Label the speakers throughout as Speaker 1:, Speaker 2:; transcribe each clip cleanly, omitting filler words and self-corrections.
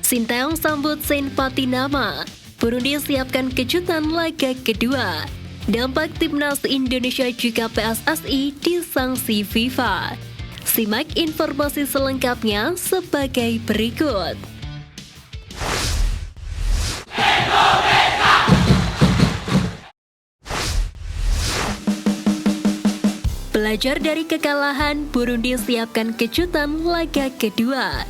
Speaker 1: Sintayong sambut Saint Patinama. Burundi siapkan kejutan laga kedua. Dampak timnas Indonesia juga PSSI disangsi FIFA. Simak informasi selengkapnya sebagai berikut. Belajar dari kekalahan, Burundi siapkan kejutan laga kedua.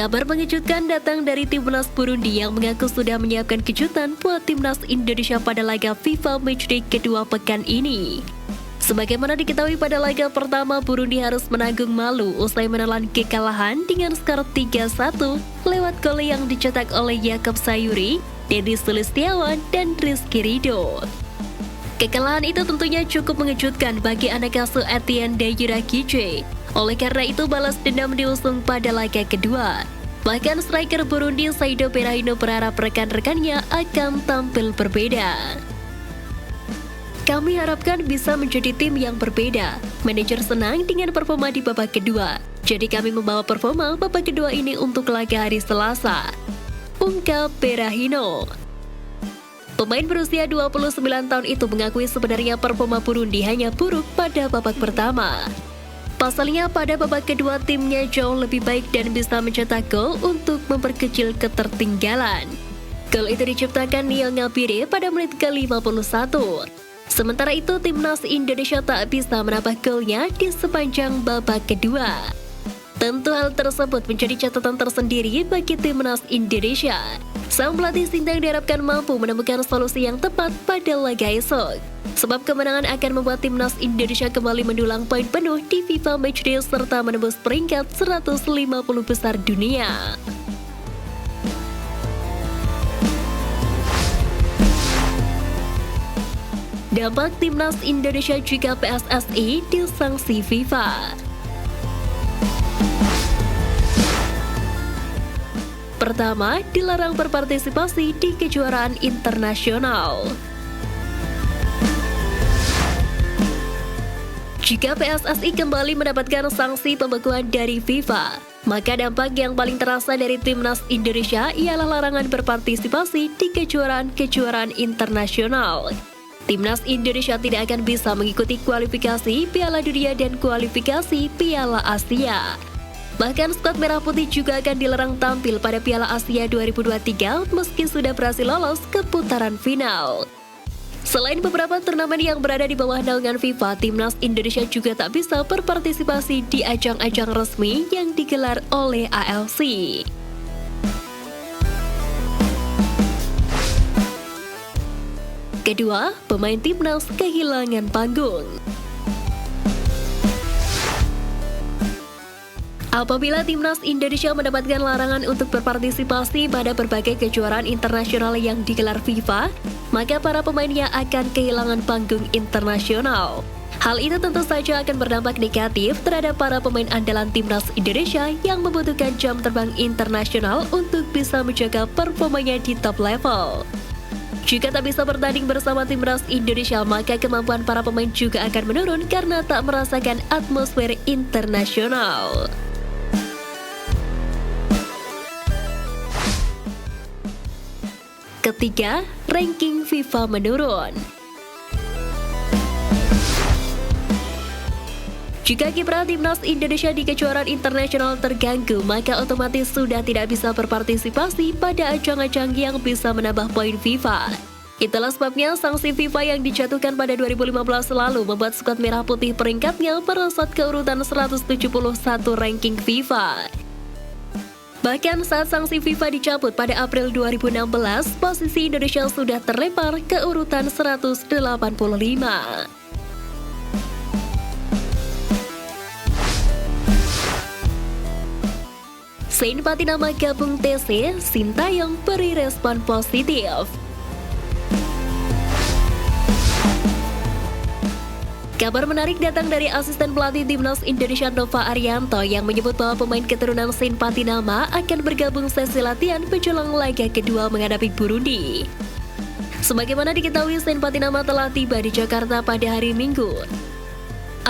Speaker 1: Kabar mengejutkan datang dari timnas Burundi yang mengaku sudah menyiapkan kejutan buat timnas Indonesia pada laga FIFA Matchday kedua pekan ini. Sebagaimana diketahui pada laga pertama, Burundi harus menanggung malu usai menelan kekalahan dengan skor 3-1 lewat gol yang dicetak oleh Yakob Sayuri, Denis Sulistiawan, dan Rizky Ridho. Kekalahan itu tentunya cukup mengejutkan bagi anak asuh Etienne Dayirakice. Oleh karena itu, balas dendam diusung pada laga kedua. Bahkan striker Burundi Saido Berahino berharap rekan-rekannya akan tampil berbeda. Kami harapkan bisa menjadi tim yang berbeda. Manajer senang dengan performa di babak kedua. Jadi kami membawa performa babak kedua ini untuk laga hari Selasa, ungkap Berahino. Pemain berusia 29 tahun itu mengakui sebenarnya performa Burundi hanya buruk pada babak pertama. Pasalnya pada babak kedua timnya jauh lebih baik dan bisa mencetak gol untuk memperkecil ketertinggalan. Gol itu diciptakan Nia Ngabire pada menit ke-51. Sementara itu timnas Indonesia tak bisa menambah golnya di sepanjang babak kedua. Tentu hal tersebut menjadi catatan tersendiri bagi timnas Indonesia. Sang pelatih Sintayong diharapkan mampu menemukan solusi yang tepat pada laga esok. Sebab kemenangan akan membuat timnas Indonesia kembali mendulang poin penuh di FIFA Matchday serta menembus peringkat 150 besar dunia. Dampak timnas Indonesia juga PSSI disangsi FIFA. Pertama, dilarang berpartisipasi di kejuaraan internasional. Jika PSSI kembali mendapatkan sanksi pembekuan dari FIFA, maka dampak yang paling terasa dari timnas Indonesia ialah larangan berpartisipasi di kejuaraan-kejuaraan internasional. Timnas Indonesia tidak akan bisa mengikuti kualifikasi Piala Dunia dan kualifikasi Piala Asia. Bahkan skuad Merah Putih juga akan dilarang tampil pada Piala Asia 2023 meski sudah berhasil lolos ke putaran final. Selain beberapa turnamen yang berada di bawah naungan FIFA, timnas Indonesia juga tak bisa berpartisipasi di ajang-ajang resmi yang digelar oleh AFC. Kedua, pemain timnas kehilangan panggung. Apabila timnas Indonesia mendapatkan larangan untuk berpartisipasi pada berbagai kejuaraan internasional yang digelar FIFA, maka para pemainnya akan kehilangan panggung internasional. Hal itu tentu saja akan berdampak negatif terhadap para pemain andalan timnas Indonesia yang membutuhkan jam terbang internasional untuk bisa menjaga performanya di top level. Jika tak bisa bertanding bersama timnas Indonesia, maka kemampuan para pemain juga akan menurun karena tak merasakan atmosfer internasional. Ketiga, ranking FIFA menurun. Jika kiprah timnas Indonesia di kejuaraan internasional terganggu, maka otomatis sudah tidak bisa berpartisipasi pada ajang-ajang yang bisa menambah poin FIFA. Itulah sebabnya sanksi FIFA yang dijatuhkan pada 2015 lalu membuat skuad Merah Putih peringkatnya merosot ke urutan 171 ranking FIFA. Bahkan saat sanksi FIFA dicabut pada April 2016, posisi Indonesia sudah terlempar ke urutan 185. Saint Patinama gabung TC, Sintayong beri respon positif. Kabar menarik datang dari asisten pelatih timnas Indonesia Nova Arianto yang menyebut bahwa pemain keturunan Saint Patinama akan bergabung sesi latihan menjelang laga kedua menghadapi Burundi. Sebagaimana diketahui, Saint Patinama telah tiba di Jakarta pada hari Minggu.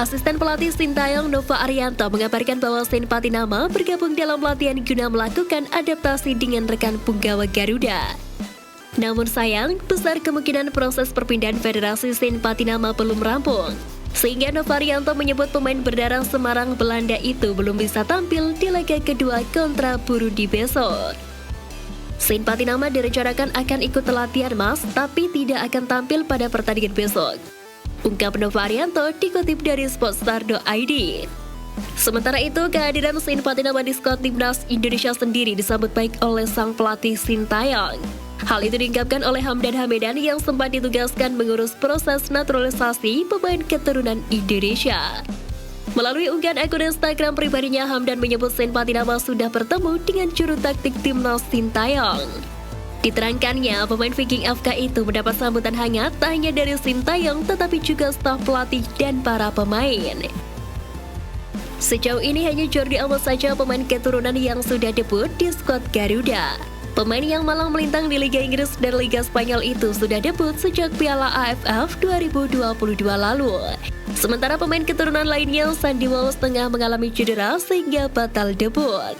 Speaker 1: Asisten pelatih Sintayong Nova Arianto mengabarkan bahwa Sen Patinama bergabung dalam latihan guna melakukan adaptasi dengan rekan punggawa Garuda. Namun sayang, besar kemungkinan proses perpindahan Federasi Sen Patinama belum rampung, sehingga Nova Arianto menyebut pemain berdarah Semarang Belanda itu belum bisa tampil di laga kedua kontra Burundi besok. Sen Patinama direncanakan akan ikut latihan tapi tidak akan tampil pada pertandingan besok, ungkap Nova Arianto dikutip dari Sportstar.id. Sementara itu, kehadiran Sen Patinama di skuad timnas Indonesia sendiri disambut baik oleh sang pelatih Sintayong. Hal itu diungkapkan oleh Hamdan Hamedan yang sempat ditugaskan mengurus proses naturalisasi pemain keturunan Indonesia. Melalui unggahan akun Instagram pribadinya, Hamdan menyebut Sen Patinama sudah bertemu dengan juru taktik timnas Sintayong. Diterangkannya, pemain Viking FK itu mendapat sambutan hangat tak hanya dari Sintayong tetapi juga staf pelatih dan para pemain. Sejauh ini hanya Jordi Alba saja pemain keturunan yang sudah debut di skuad Garuda. Pemain yang malang melintang di Liga Inggris dan Liga Spanyol itu sudah debut sejak Piala AFF 2022 lalu. Sementara pemain keturunan lainnya, Sandy Walsh, tengah mengalami cedera sehingga batal debut.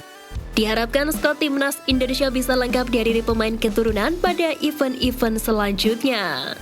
Speaker 1: Diharapkan skuad timnas Indonesia bisa lengkap dihadiri pemain keturunan pada event-event selanjutnya.